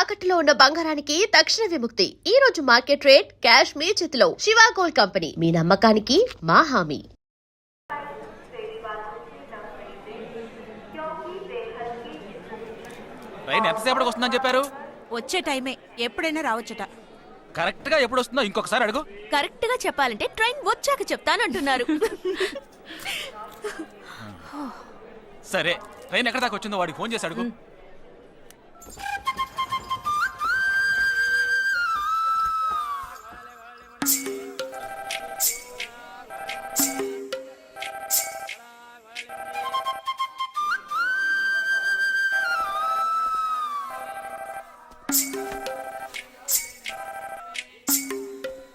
తాకట్టులో ఉన్న బంగారానికి తక్షణ విముక్తి. ఈ రోజు మార్కెట్ రేట్ క్యాష్ మీ చేతిలో. శివ గోల్డ్ కంపెనీ, మీ నమ్మకానికి మా హామీ. ట్రైన్ ఎంతసేపటికి వస్తుందని చెప్పారు? వచ్చే టైమే, ఎప్పుడైనా రావచ్చట. కరెక్ట్ గా ఎప్పుడు వస్తుందో ఇంకొకసారి అడుగు. కరెక్ట్ గా చెప్పాలంటే ట్రైన్ వచ్చాక చెప్తానంటున్నారు. సరే, ట్రైన్ ఎక్కడ దాకా వచ్చిందో వాడికి ఫోన్ చేసి అడుగు.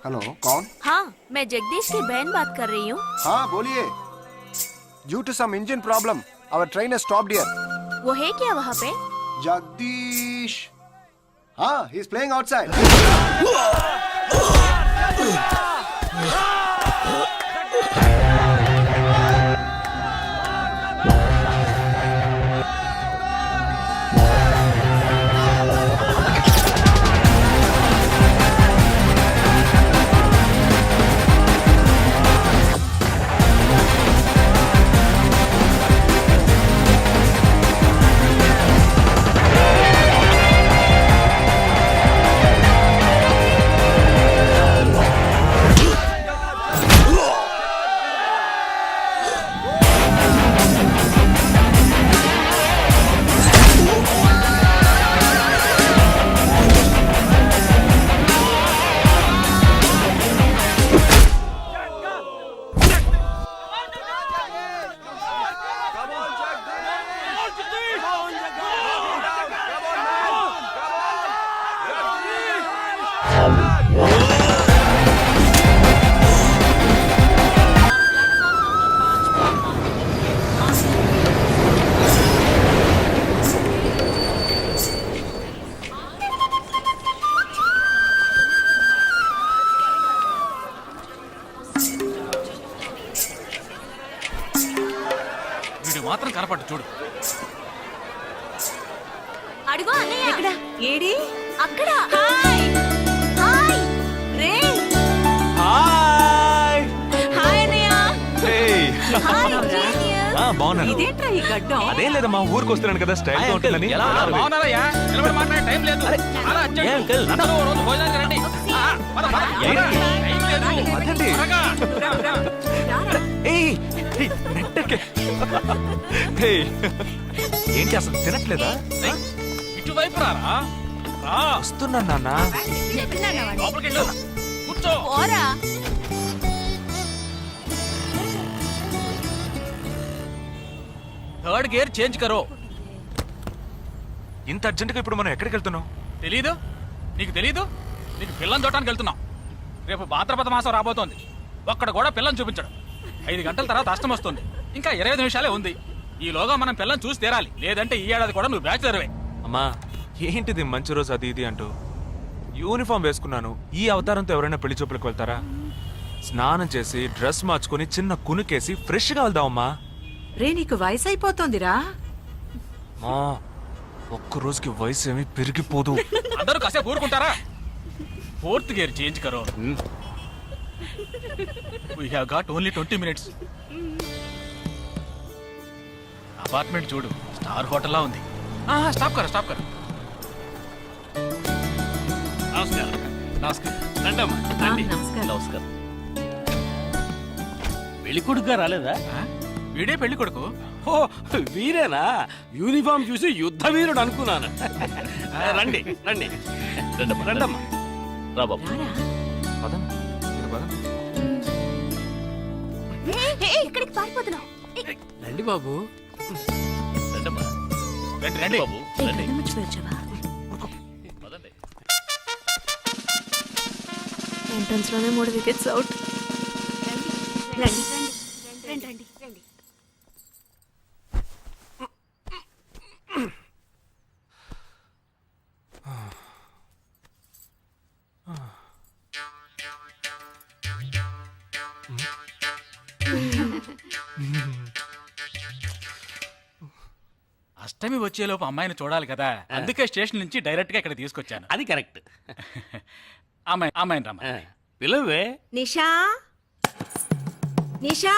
हेलो, कौन? हाँ, मैं जगदीश की बहन बात कर रही हूँ. हाँ बोलिए. Due to some engine problem, our train has stopped here. वो है क्या वहाँ पे? Jagdish. हाँ, he is playing outside. వీడు మాత్రం కనపట్టు చూడు. అడుగు అన్నయ్య. ఎక్కడ? ఏడి? అక్కడ. హాయ్ హాయ్ రే. హాయ్ హాయ్ అన్నయ్య. Hi genius. బాగున్నాను. ఇదేంట్రా ఈ గడ్డం? అదేం లేదమ్మా, ఊరికి వస్తున్నాను కదా, స్టైల్ గా ఉంటుందని. ఎలా బాగున్నారయ్యా? నిలబడి మాట్లాడే టైం లేదు. చాలా అర్జెంట్. ఏ అంకుల్? అందరూ ఓ రోజు భోజనానికి రండి. పద, పద. ఏంటి? టైం లేదు. అదండి. త్వరగా. ఏయ్, ఏయ్, నెట్టకే. ఏయ్, ఏంటి అసలు తినట్లేదా? ఏయ్, ఇటువైపు రారా. రా. వస్తున్నాను నాన్న. లోపలికి వెళ్ళు. కూర్చో. పోరా. థర్డ్ గేర్ చేంజ్ కరో. ఇంత అర్జెంటుగా ఇప్పుడు మనం ఎక్కడికి వెళ్తున్నాం? తెలీదు? నీకు తెలీదు? నీకు పిల్లని చూడటానికి వెళ్తున్నాం. రేపు భాద్రపద మాసం రాబోతోంది. ఒక్కడ కూడా పిల్లని చూపించడు. 5 గంటల తర్వాత అష్టం వస్తుంది. ఇంకా 25 నిమిషాలే ఉంది. ఈలోగా మనం పిల్లని చూసి తీరాలి. లేదంటే ఈ ఏడాది కూడా నువ్వు బ్యాచిలర్వే. అమ్మా, ఏంటిది మంచి రోజు అది ఇది అంటూ యూనిఫామ్ వేసుకున్నాను. ఈ అవతారంతో ఎవరైనా పెళ్లి చూపులకు వెళ్తారా? స్నానం చేసి డ్రెస్ మార్చుకొని చిన్న కునుకేసి ఫ్రెష్ గా వెళ్దామమ్మా. రే, నీకు వయసు అయిపోతుందిరా. మా ఒక్క రోజుకి వయసు ఏమి పెరిగిపోదు. అందరూ కాసేపు ఊరుకుంటారా? ఫోర్త్ గేర్ చేంజ్ కరో. We have got only 20 minutes. Apartment చూడు, స్టార్ హోటల్ లా ఉంది. స్టాప్ కర, స్టాప్ కర. నమస్కారం. నమస్కారం. రండమ్మా, రండి. నమస్కారం. నమస్కారం. పెళ్లి కొడుకుగా రాలేదా? వీడే పెళ్లి కొడుకు. ఓ, వీరేనా? యూనిఫామ్ చూసి యుద్ధ వీరుడు అనుకున్నాను. రండి రండి రండమ్మా, రండమ్మా. రా బాబు. పదండి, మీరు పదండి. ఇక్కడికి పారిపోతున్నావు. రండి బాబు. రండమ్మా, రండి రండి బాబు. రండి. పదండి. ఎంట్రన్స్ లోనే 3 వికెట్స్ అవుట్. రండి రండి రండి రండి. అష్టమి వచ్చేలోపు అమ్మాయిని చూడాలి కదా, అందుకే స్టేషన్ నుంచి డైరెక్ట్ గా ఇక్కడ తీసుకొచ్చాను. అది కరెక్ట్. అమ్మాయిని రమ్మ. పిలవే. నిషా నిషా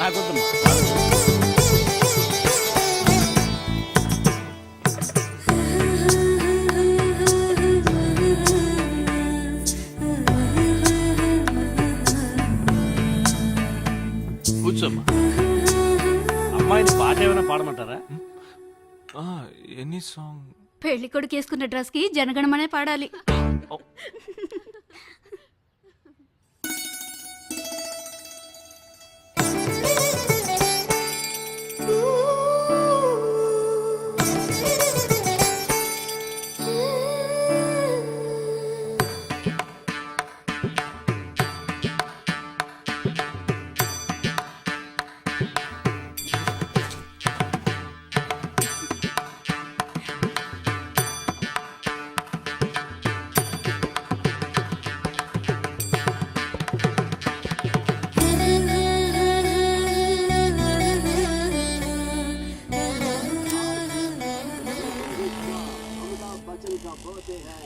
నాకొద్దమ్మా. కూర్చోమ్మా. అమ్మాయిని పాట ఏమైనా పాడమంటారా? Any song? పెళ్లి కొడుకు వేసుకున్న డ్రెస్ కి జనగణమనే పాడాలి.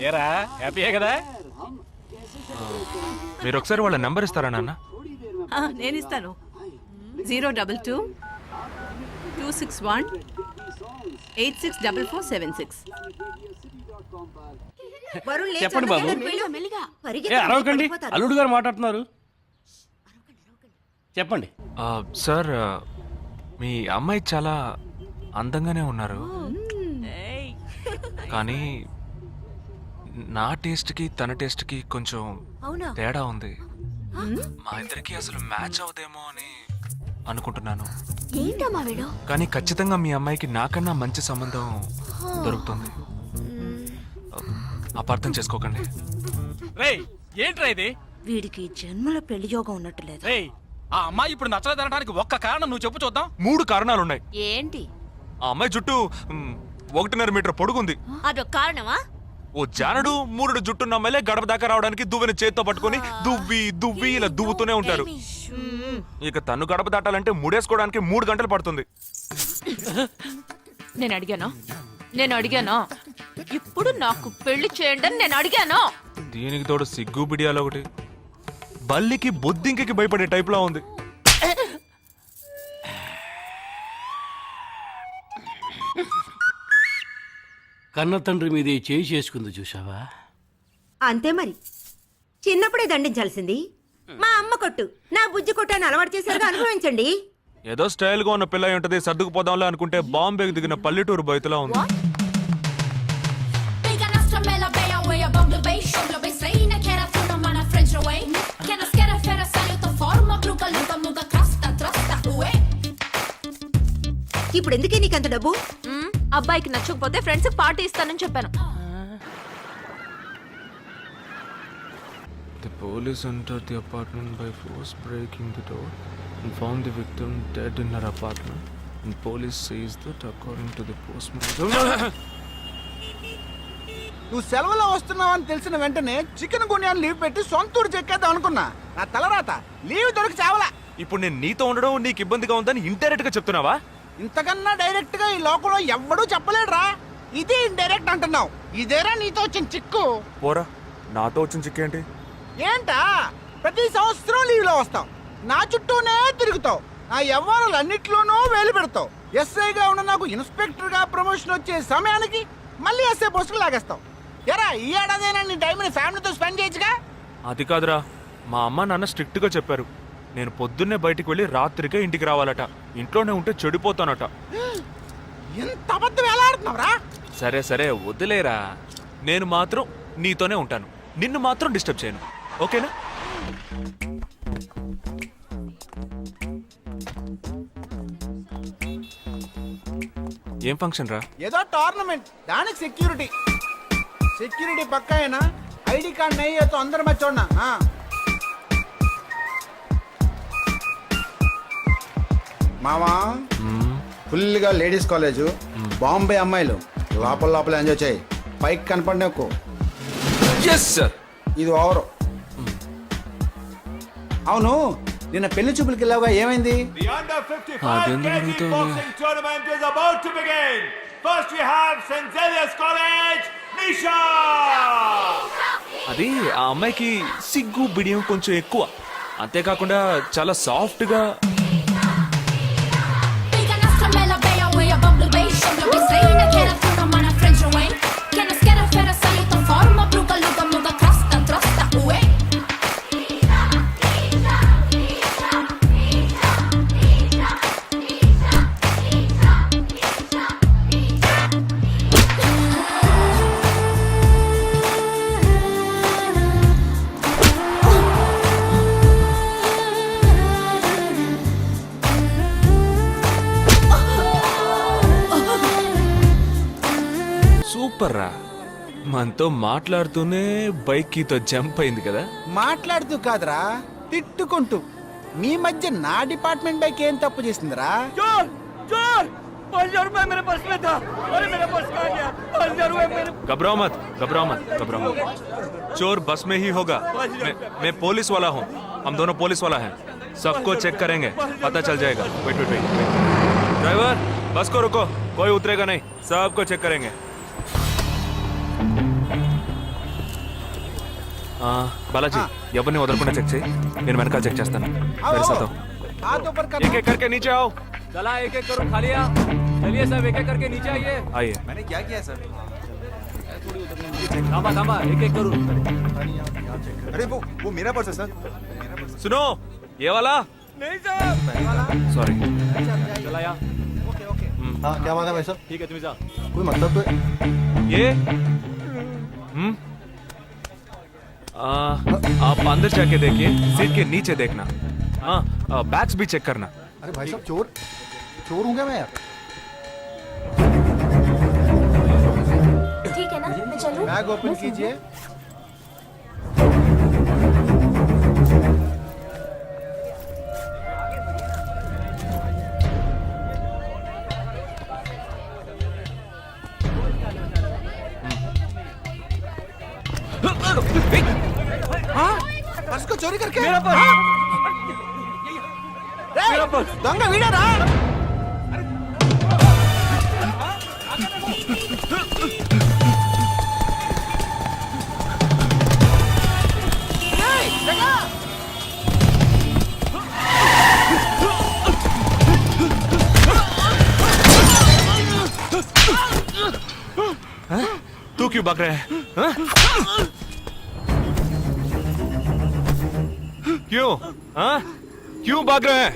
ఏరా హ్యాపీయే కదా? మీరు ఒకసారి వాళ్ళ నెంబర్ ఇస్తారా నాన్న? నేను ఇస్తాను. 022 261 864476. చెప్పండి బాబు. ఏ అరవకండి, అల్లుడు గారు మాట్లాడుతున్నారు. చెప్పండి. సార్, మీ అమ్మాయి చాలా అందంగానే ఉన్నారు, కానీ నా టేస్ట్కి తన టేస్ట్కి కొంచెం తేడా ఉంది. మా ఇద్దరికి అసలు మ్యాచ్ అవుదేమో అని అనుకుంటున్నాను. ఏంటమ్మా వీడు? కానీ ఖచ్చితంగా మీ అమ్మాయికి నాకన్నా మంచి సంబంధం దొరుకుతుంది. అపార్థం చేసుకోకండి. రేయ్ ఏంట్రా ఇది? వీడికి జన్మలో పెళ్లి యోగం ఉన్నట్టు లేదు. రేయ్ ఆ అమ్మాయి ఇప్పుడు నచ్చలేదనడానికి ఒక్క కారణం నువ్వు చెప్పు చూద్దాం. 3 కారణాలున్నాయి. ఏంటి? ఆ అమ్మాయి జుట్టు 1.5 మీటర్ పొడుగుంది. అదొక కారణమా? ఓ జానడు 3 జుట్టున్న అమ్మాయిలే గడప దాకా రావడానికి దువ్వెన చేత్తో పట్టుకొని దువ్వి దువ్వి ఇలా దువ్వుతూనే ఉంటారు. ఇక తను గడప దాటాలంటే ముడేసుకోవడానికి 3 గంటలు పడుతుంది. నేను అడిగాను ఇప్పుడు నాకు పెళ్లి చేయండి అని నేను అడిగాను. దీనికి తోడు సిగ్గు బిడియాలో ఒకటి. బల్లికి బొద్దింకి భయపడే టైప్ లా ఉంది. కన్న తండ్రి మీదే చేయి చేసుకుంది చూసావా? అంతే మరి. చిన్నప్పుడే దండించాల్సింది. మా అమ్మ కొట్టు, నా బుజ్జి కొట్టు అని అలవాటు చేశారుగా, అనుభవించండి. ఏదో స్టైల్ గా ఉన్న పిల్ల ఉంటది, సర్దుకుపోదాంలే అనుకుంటే బాంబేకి దిగిన పల్లెటూరు బయటలా ఉంది. ఇప్పుడు ఎందుకే నీకంత డబ్బు? అబ్బాయికి నచ్చకపోతే ఫ్రెండ్స్ పార్టీ ఇస్తానని చెప్పాను. The police entered the apartment by force, breaking the door and found the victim dead in her apartment. And police says that according to the postmortem. నువ్వు సెలవులో వస్తున్నావని తెలిసిన వెంటనే చికెన్ గున్యాన్ని లీవ్ పెట్టి సొంతూరు చెక్కేద్దాం అనుకున్నా. నా తలరాత లీవ్ దొరికి చావలా. ఇప్పుడు నేను నీతో ఉండడం నీకు ఇబ్బందిగా ఉందని ఇండైరెక్ట్ గా చెప్తున్నావా? ఇంతకన్నా డైరెక్ట్ గా ఈ లోకంలో ఎవ్వడూ చెప్పలేడురా. ఇది ఇండైరెక్ట్ అంటున్నావు. ఇదేరా నీతో వచ్చిన చిక్కు. పోరా, నాతో వచ్చిన చిక్కేంటి? ఏంటా ప్రతి సంవత్సరం లీవ్ లో వస్తావు, నా చుట్టూనే తిరుగుతావు, నా వ్యవహారాలన్నిట్లోనూ వేలు పెడతావు. ఎస్ఐగా ఉన్న నాకు ఇన్స్పెక్టర్ గా ప్రమోషన్ వచ్చే సమయానికి మళ్ళీ ఎస్ఐ పోస్టుకు లాగేస్తావు. ఎరా ఈ ఏడాదైనా నీ టైంని ఫ్యామిలీతో స్పెండ్ చేయొచ్చుగా. అది కాదురా, మా అమ్మ నాన్న స్ట్రిక్ట్ గా చెప్పారు. నేను పొద్దున్నే బయటికి వెళ్ళి రాత్రికే ఇంటికి రావాలట. ఇంట్లోనే ఉంటే చెడిపోతానట. ఎంత అబద్ధం ఎలా ఆడుతున్నావురా? సరే సరే వదిలేరా, నేను మాత్రం నీతోనే ఉంటాను, నిన్ను మాత్రం డిస్టర్బ్ చేయను, ఓకేనా? ఏం ఫంక్షన్ రా? ఏదో టోర్నమెంట్, దానికి సెక్యూరిటీ. సెక్యూరిటీ పక్కా అయినా ఐడి కార్డ్ నయ్యే తో అందరు మत छोड़ना. हाँ మామా, ఫుల్గా లేడీస్ కాలేజ్, బాంబే అమ్మాయిలు లోపల లోపల ఎంజాయ్ చేయి, పైకి కనపడినకు. Yes sir. ఇది ఓవర్. అవును, నిన్న పెళ్లి చూపులకి వెళ్ళావుగా, ఏమైంది? అదెందుకు అడుగుతావు? అది ఆ అమ్మాయికి సిగ్గు బిడియం కొంచెం ఎక్కువ, అంతేకాకుండా చాలా సాఫ్ట్ గా. సూపర్ రా, మనతో మాట్లాడుతూనే బైక్ కీతో జంప్ అయింది కదా. మాట్లాడుతూ కాదురా, తిట్టుకుంటూ. మీ మధ్య నా డిపార్ట్మెంట్ బైక్ ఏం తప్పు చేసిందిరా? घबराओ मत, घबराओ मत, घबराओ मत. चोर बस में ही होगा. मैं पुलिस वाला हूँ, हम दोनों पुलिस वाला हैं. सबको चेक करेंगे, पता चल जाएगा. Wait wait wait. ड्राइवर, बस को रुको, कोई उतरेगा नहीं, सबको चेक करेंगे. బాలాజీ, ఎవరిని వదలకుండా చెక్ చేయి, నేను వెనకాల చెక్ చేస్తాను. हाथ ऊपर कर. एक एक करके नीचे आओ. चला एक एक करो, खालिया. चलिए सब एक एक करके नीचे आइए. आइए. मैंने क्या किया सर? थामा थामा, एक एक करो. अरे वो मेरा पर्स है सर. सुनो, ये वाला नहीं सर. सॉरी. चला यार. Okay okay. हाँ, क्या बात है भाई साहब? ठीक है, तुम जा. कोई मतलब तो ये आप अंदर जाके देखिए, सीट के नीचे देखना. हाँ, बैग्स भी चेक करना. अरे भाई साहब, चोर हूँ क्या मैं यार? ठीक है ना, मैं चलूं? बैग ओपन कीजिए. हाँ? पर्स को चोरी करके? मेरा पर्स. मेरा पर्स. दंग वीडा रा. तू क्यों भाग रहा है? हाँ? क्यों? हाँ? क्यों भाग रहा है?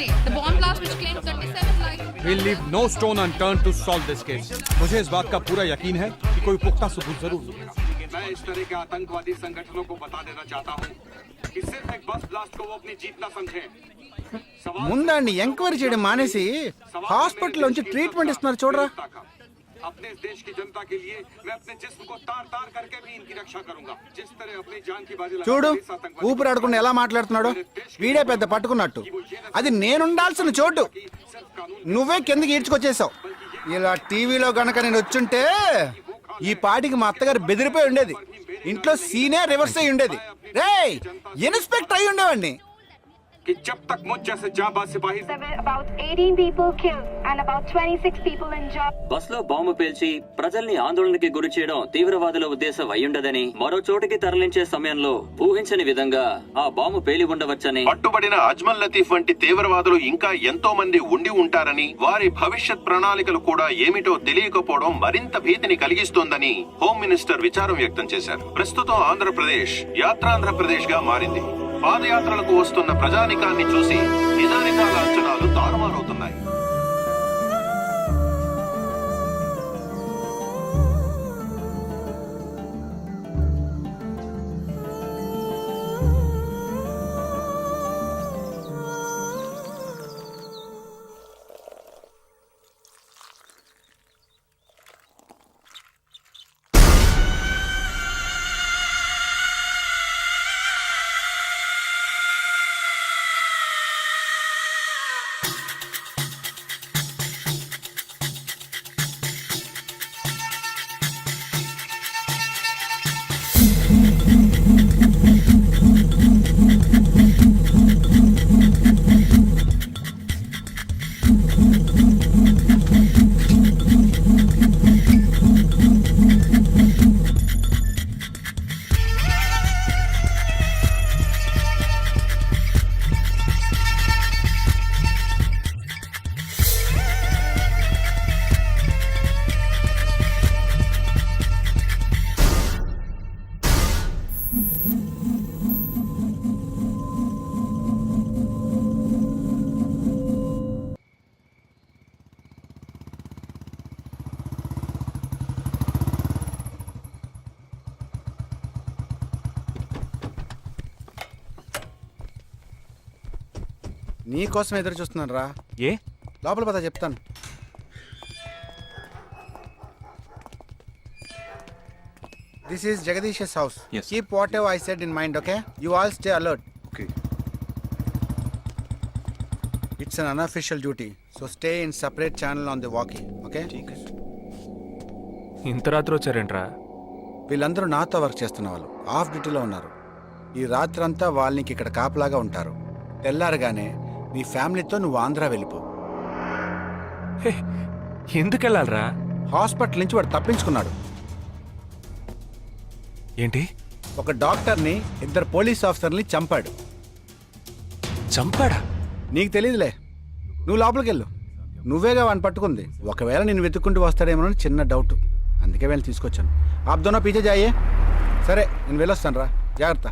Friday. The bomb blast which claimed 27 lives. We'll leave no stone unturned to solve this case. मुझे इस बात का पूरा यकीन है कि कोई पुख्ता सबूत जरूर मिलेगा। मैं इस तरह के आतंकवादी संगठनों को बता देना चाहता हूँ कि सिर्फ एक बस ब्लास्ट को वो अपनी जीत न समझें। ముందండి ఎంక్వైరీ చేయడం మానేసి హాస్పిటల్ నుంచి ట్రీట్మెంట్ ఇస్తున్నారు చూడరా. अपने इस देश की जनता के लिए मैं अपने जिस्म को तार तार करके भी इनकी रक्षा करूंगा। जिस तरह अपनी जान की बाजी लगा చూడు इस आतंकवादी ఊపిరి ఆడకుండా ఎలా మాట్లాడుతున్నాడు. వీడే పెద్ద పట్టుకున్నట్టు. అది నేనుండాల్సిన చోటు నువ్వే కిందకి ఈడ్చుకొచ్చేసావు. ఇలా టీవీలో గనక నేను వచ్చుంటే ఈ పాటికి మా అత్తగారు బెదిరిపోయి ఉండేది. ఇంట్లో సీనే రివర్స్ అయి ఉండేది. రేయ్ ఇన్స్పెక్టర్ అయి ఉండేవాడిని. कि जब तक मुझ जैसे जाबाज सिपाही About 18 people killed and about 26 people injured. Bus లో బాంబు పేల్చి ప్రజల్ని ఆందోళనకి గురి చేయడం తీవ్రవాదుల ఉద్దేశం అయ్యుండదని, మరో చోటికి తరలించే సమయంలో ఊహించని విధంగా ఆ బాంబు పేలి ఉండవచ్చని, పట్టుబడిన అజ్మల్ లతీఫ్ వంటి తీవ్రవాదులు ఇంకా ఎంతో మంది ఉండి ఉంటారని, వారి భవిష్యత్ ప్రణాళికలు కూడా ఏమిటో తెలియకపోవడం మరింత భీతిని కలిగిస్తోందని హోమ్ మినిస్టర్ విచారం వ్యక్తం చేశారు. ప్రస్తుతం ఆంధ్రప్రదేశ్ యాత్రాంధ్రప్రదేశ్ గా మారింది. పాదయాత్రలకు వస్తున్న ప్రజానికాన్ని చూసి నిజానికాల అంచనాలు తారుమారవుతున్నాయి. నీ కోసం ఎదురు చూస్తున్నాను రా. ఏ లోపల పద చెప్తాను. This is Jagadish house. Keep what ever I said in mind. Okay, you all stay alert. Okay. It's an unofficial duty, so stay in separate channel on the walkie. Okay? ఇంత రాత్రి వచ్చారేంట్రా? వీళ్ళందరూ నాతో వర్క్ చేస్తున్న వాళ్ళు ఆఫ్ డ్యూటీలో ఉన్నారు. ఈ రాత్రంతా వాళ్ళకి ఇక్కడ కాపలాగా ఉంటారు. తెల్లారగానే నీ ఫ్యామిలీతో నువ్వు ఆంధ్ర వెళ్ళిపో. హే, ఎందుకు వెళ్ళాలరా? హాస్పిటల్ నుంచి వాడు తప్పించుకున్నాడు. ఏంటి? ఒక డాక్టర్ని, 2 పోలీస్ ఆఫీసర్ని చంపాడు. చంపాడా? నీకు తెలియదులే, నువ్వు లోపలికి వెళ్ళు. నువ్వేగా వాడిని పట్టుకుంది. ఒకవేళ నేను వెతుక్కుంటూ వస్తాడేమో అని చిన్న డౌట్, అందుకే వెళ్ళి తీసుకొచ్చాను. ఆప్ దోనో పీछे जाइए. సరే నేను వెళ్ళొస్తాను రా, జాగ్రత్త.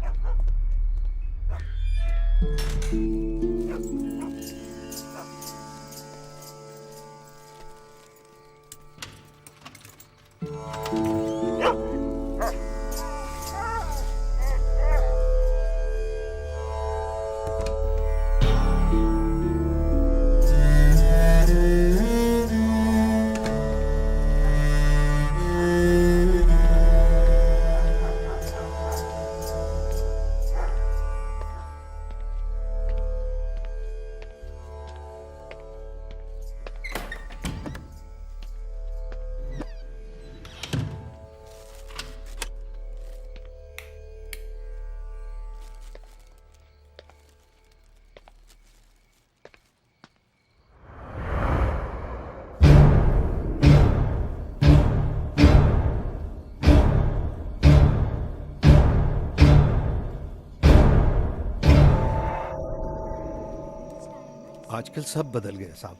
आजकल सब बदल गए साहब।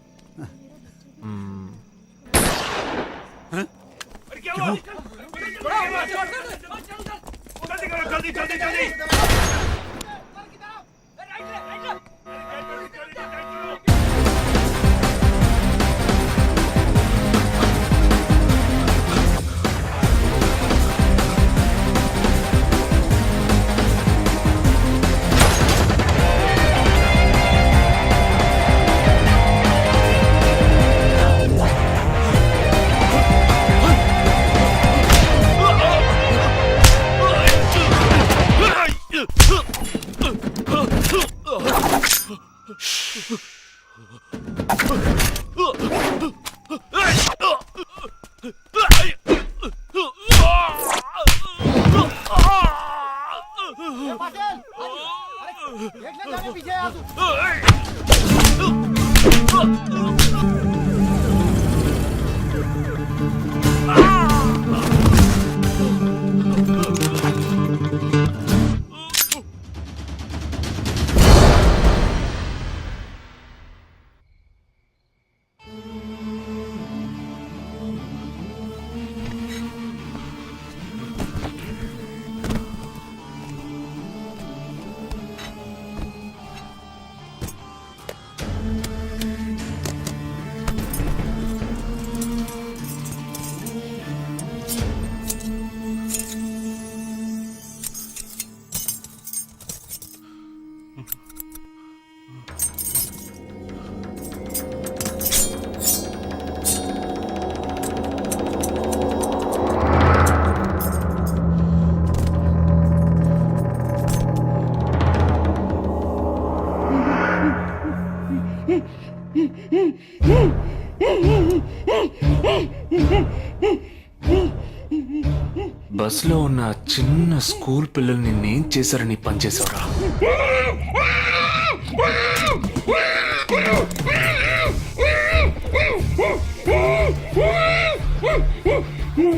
బస్లో ఉన్న చిన్న స్కూల్ పిల్లల్ని నేనేం చేశారని పనిచేసావురా?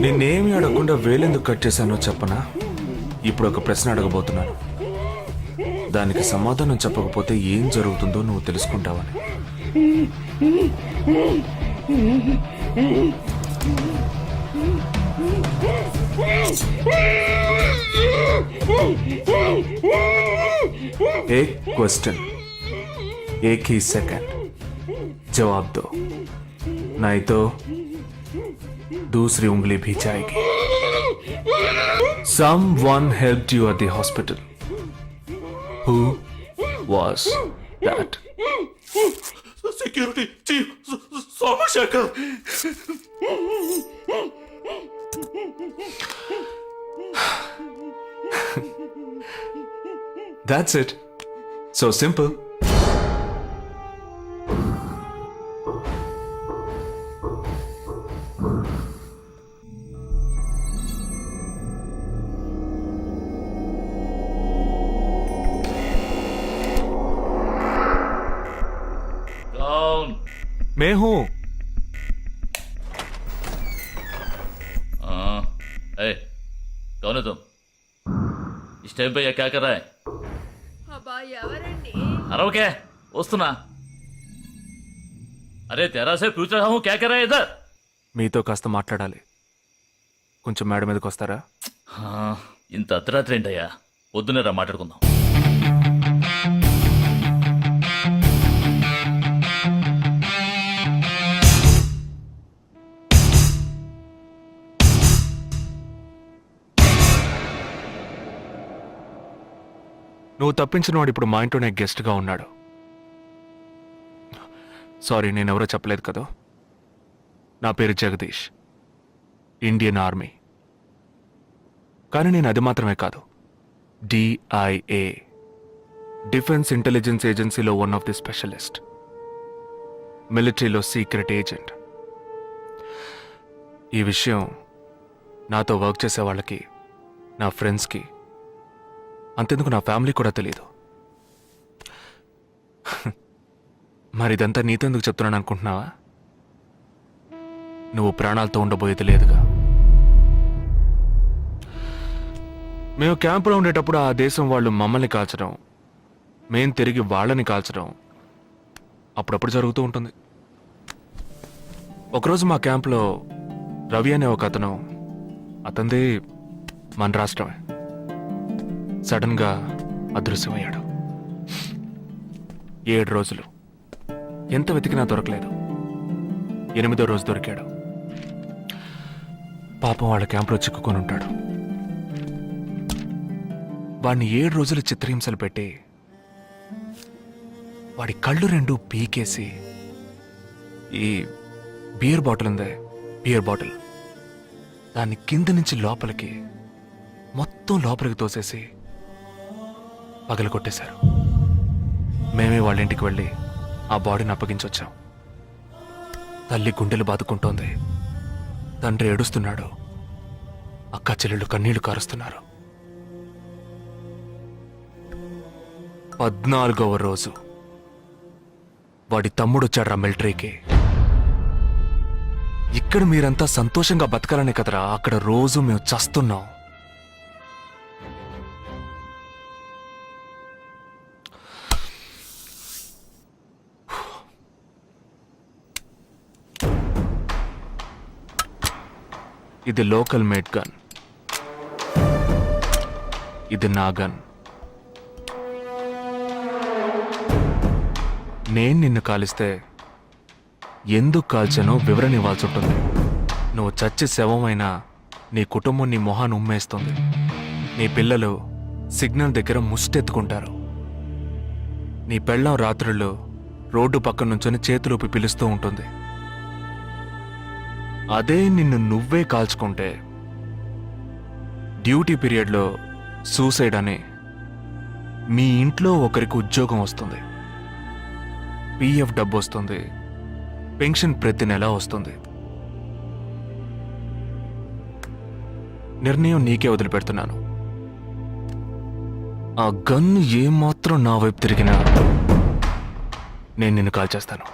నిన్నేమి అడగకుండా వేలెందుకు కట్ చేశానో చెప్పనా? ఇప్పుడు ఒక ప్రశ్న అడగబోతున్నాను. దానికి సమాధానం చెప్పకపోతే ఏం జరుగుతుందో నువ్వు తెలుసుకుంటావని. एक क्वेश्चन, एक ही सेकंड, जवाब दो, नहीं तो दूसरी उंगली भी जाएगी. Someone helped you at the hospital. Who was that? Security chief Somashekar. That's it. So simple. कौन? मैं हूं. कौन है तुम? इस टाइम पे ये क्या कर रहा है? अरे वस्तुना अरे तेरा से पूछ रहा हूँ क्या कर रहा है इधर? మీతో కాస్త మాట్లాడాలి. కొంచెం మేడ మీదకి వస్తారా? ఇంత అర్ధరాత్రి ఏంటయ్యా? పొద్దునే రా మాట్లాడుకుందాం. నువ్వు తప్పించిన వాడు ఇప్పుడు మా ఇంట్లోనే గెస్ట్గా ఉన్నాడు. సారీ, నేనెవరో చెప్పలేదు కదా. నా పేరు జగదీష్, ఇండియన్ ఆర్మీ. కానీ నేను అది మాత్రమే కాదు, DIA, డిఫెన్స్ ఇంటెలిజెన్స్ ఏజెన్సీలో వన్ ఆఫ్ ది స్పెషలిస్ట్, మిలిటరీలో సీక్రెట్ ఏజెంట్. ఈ విషయం నాతో వర్క్ చేసే వాళ్ళకి, నా ఫ్రెండ్స్కి, అంతెందుకు నా ఫ్యామిలీ కూడా తెలియదు. మరి ఇదంతా నీతెందుకు చెప్తున్నాను అనుకుంటున్నావా? నువ్వు ప్రాణాలతో ఉండబోయేది లేదుగా. మేము క్యాంపులో ఉండేటప్పుడు ఆ దేశం వాళ్ళు మమ్మల్ని కాల్చడం, మేం తిరిగి వాళ్ళని కాల్చడం అప్పుడప్పుడు జరుగుతూ ఉంటుంది. ఒకరోజు మా క్యాంప్లో రవి అనే ఒక అతను, అతనిది మన రాష్ట్రమే, సడన్గా అదృశ్యమయ్యాడు. 7 రోజులు ఎంత వెతికినా దొరకలేదు. 8వ రోజు దొరికాడు. పాపం వాళ్ళ క్యాంపులో చిక్కుకొని ఉంటాడు. వాడిని 7 రోజులు చిత్రహింసలు పెట్టి వాడి కళ్ళు 2 పీకేసి ఈ బియర్ బాటిల్ ఉందే, బియర్ బాటిల్, దాన్ని కింద నుంచి లోపలికి మొత్తం లోపలికి తోసేసి పగల కొట్టేశారు. మేమే వాళ్ళ ఇంటికి వెళ్ళి ఆ బాడీని అప్పగించొచ్చాం. తల్లి గుండెలు బాదుకుంటోంది, తండ్రి ఏడుస్తున్నాడు, అక్క చెల్లెళ్ళు కన్నీళ్లు కారుస్తున్నారు. 14వ రోజు వాడి తమ్ముడు వచ్చాడ్రా మిలిటరీకి. ఇక్కడ మీరంతా సంతోషంగా బతకాలనే కదరా అక్కడ రోజు మేము చస్తున్నాం. ఇది లోకల్ మేడ్ గన్, ఇది నా గన్. నేను నిన్ను కాలిస్తే ఎందుకు కాల్చానో వివరణ ఇవ్వాల్సి ఉంటుంది. నువ్వు చచ్చి శవమైనా నీ కుటుంబం నీ మొహాన్ని ఉమ్మేస్తుంది. నీ పిల్లలు సిగ్నల్ దగ్గర ముష్టెత్తుకుంటారు. నీ పెళ్ళాం రాత్రుళ్ళు రోడ్డు పక్కన నుంచొని చేతులూపి పిలుస్తూ ఉంటుంది. అదే నిన్ను నువ్వే కాల్చుకుంటే డ్యూటీ పీరియడ్లో సూసైడ్ అని మీ ఇంట్లో ఒకరికి ఉద్యోగం వస్తుంది, పిఎఫ్ డబ్బు వస్తుంది, పెన్షన్ ప్రతి నెల వస్తుంది. నిర్ణయం నీకే వదిలిపెడుతున్నాను. ఆ గన్ను ఏమాత్రం నా వైపు తిరిగినా నేను నిన్ను కాల్చేస్తాను.